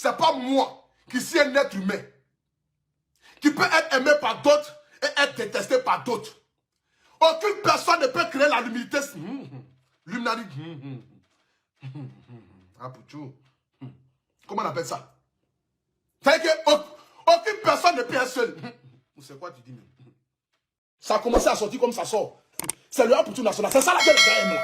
c'est pas moi qui suis un être humain qui peut être aimé par d'autres et être détesté par d'autres. Aucune personne ne peut créer la l'humilité. L'humanité. Comment on appelle ça? C'est-à-dire qu'aucune personne ne peut être seule. C'est quoi tu dis? Ça a commencé à sortir comme ça sort. C'est le Aputu national. C'est ça là que les gens aiment là.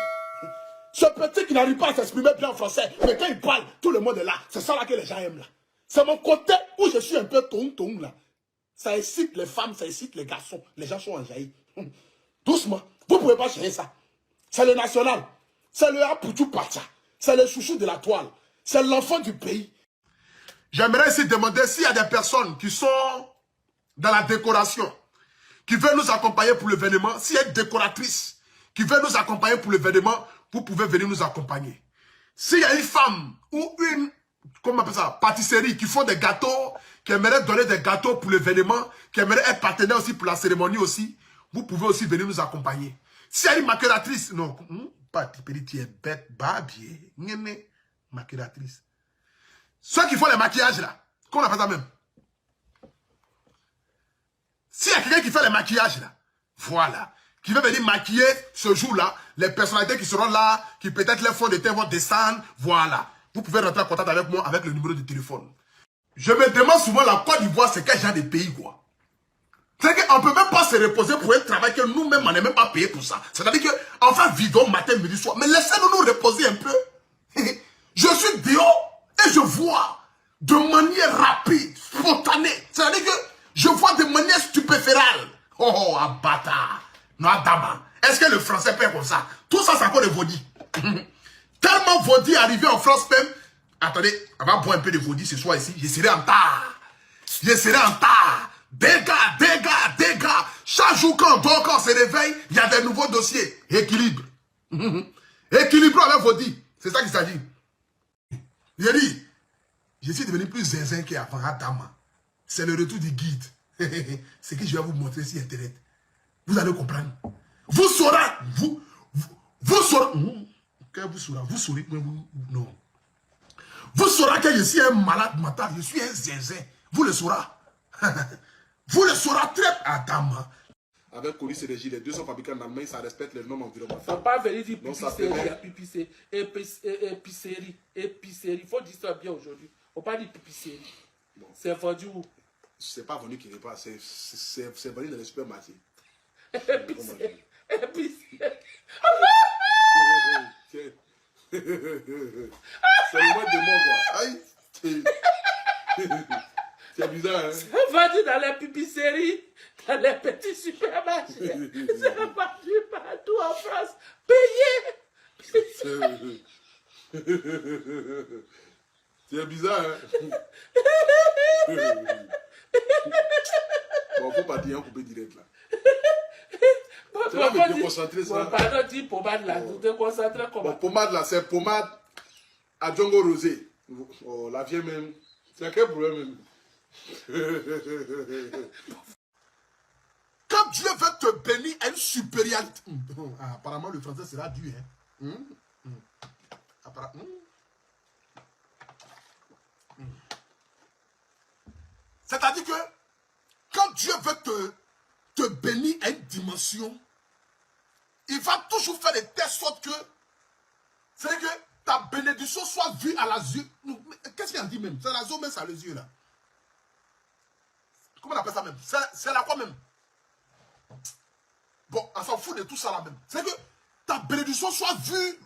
Ce petit qui n'arrive pas à s'exprimer bien en français, mais quand il parle, tout le monde est là. C'est ça là que les gens aiment là. C'est mon côté où je suis un peu tong là. Ça excite les femmes, ça excite les garçons. Les gens sont enjahis. Doucement. Vous ne pouvez pas gérer ça. C'est le national. C'est le Aputu Pacha. C'est le chouchou de la toile. C'est l'enfant du pays. J'aimerais ici demander s'il y a des personnes qui sont dans la décoration, qui veulent nous accompagner pour l'événement. S'il y a une décoratrice qui veut nous accompagner pour l'événement, vous pouvez venir nous accompagner. S'il y a une femme ou une, comment on appelle ça, pâtisserie qui font des gâteaux, qui aimerait donner des gâteaux pour l'événement, qui aimerait être partenaire aussi pour la cérémonie aussi, vous pouvez aussi venir nous accompagner. S'il y a une maquillatrice, non, pas tu es bête, babier, maquillatrice. Ceux qui font les maquillages là, comment on appelle ça même? S'il y a quelqu'un qui fait les maquillages là, voilà, qui veut venir maquiller ce jour-là, les personnalités qui seront là, qui peut-être les fonds de teint vont descendre, voilà. Vous pouvez rentrer en contact avec moi avec le numéro de téléphone. Je me demande souvent la Côte d'Ivoire, c'est quel genre de pays quoi? C'est qu'on ne peut même pas se reposer pour un travail que nous-mêmes on n'est même pas payé pour ça. C'est-à-dire qu'enfin vivons matin, midi, soir. Mais laissez-nous nous reposer un peu. Je suis dehors et je vois de manière rapide, spontanée. C'est-à-dire que je vois de manière stupéférale. Oh, bâtard. Non, dama. Est-ce que le français peut comme ça? Tout ça, c'est encore le vaudis. Tellement vaudis arrivé en France même. Attendez, on va boire un peu de vaudis ce soir ici. Je serai en retard. Je serai en retard. Dégâts. Chaque jour quand on dort, quand on se réveille, il y a des nouveaux dossiers. Équilibre. Équilibre avec vaudis. C'est ça qu'il s'agit. J'ai dit, je suis devenu plus zinzin qu'avant, Adama. C'est le retour du guide. C'est que je vais vous montrer sur Internet. Vous allez comprendre. Vous saurez. Vous saurez. Que vous saurez. Vous saurez. Non. Vous saurez que je suis un malade mental. Je suis un zinzin. Vous le saurez. Vous le saurez très. Adama. Avec Colis et Régie, les deux sont fabriqués en Allemagne, ça respecte les normes environnementales. Il ne faut pas venir dire épicerie. Il faut dire ça bien aujourd'hui. Il ne faut pas dire pipisserie. Bon. C'est vendu où? C'est pas vendu quelque part, c'est vendu dans les supermarchés. Épicerie. C'est le mot de moi, quoi. Aïe. C'est bizarre, hein? C'est vendu dans les pipisseries, dans les petits supermarchés. C'est vendu partout en France. Payé. C'est bizarre, hein? Bon, faut pas dire un coupé direct, là. Tu vas me déconcentrer, ça. Bon, pardon, dis pommade, là. Tu te concentres comment? Bon, pommade, là, c'est pommade à Django Rosé. Oh, la vieille même. C'est quel problème, même? Quand Dieu veut te bénir à une supériorité, apparemment le français sera dur, hein? C'est-à-dire que quand Dieu veut te bénir à une dimension, il va toujours faire de telle sorte que c'est que ta bénédiction soit vue à la yeux. Qu'est-ce qu'il en dit même? C'est la zone, mais c'est à les yeux là. Comment on appelle ça même? C'est la quoi même? Bon, on s'en fout de tout ça là même. C'est que ta bénédiction soit vue.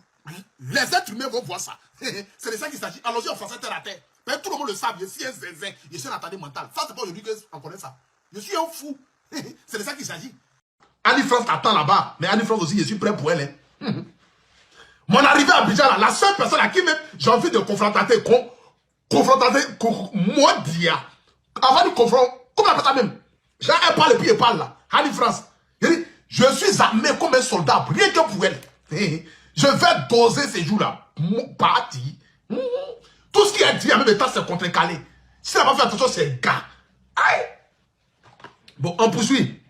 Les êtres humains vont voir ça. C'est de ça qu'il s'agit. Allons-y en français terre à terre. Mais tout le monde le sait. Je suis un zinzin. Je suis un attardé mental. Ça, c'est pas aujourd'hui qu'on connaît ça. Je suis un fou. C'est de ça qu'il s'agit. Annie France attend là-bas. Mais Annie France aussi, je suis prêt pour elle. Mon arrivée à Abidjan, là, la seule personne à qui même j'ai envie de confronter, moi, dia. Avant de confronter, comment on appelle ça même? J'ai un parle et puis il parle là. Annie France. Je suis armé comme un soldat, rien que pour elle. Je vais doser ces jours-là. Parti. Tout ce qui est dit en même temps, c'est contre-calé. Si elle n'a pas fait attention, c'est gars. Aïe. Bon, on poursuit.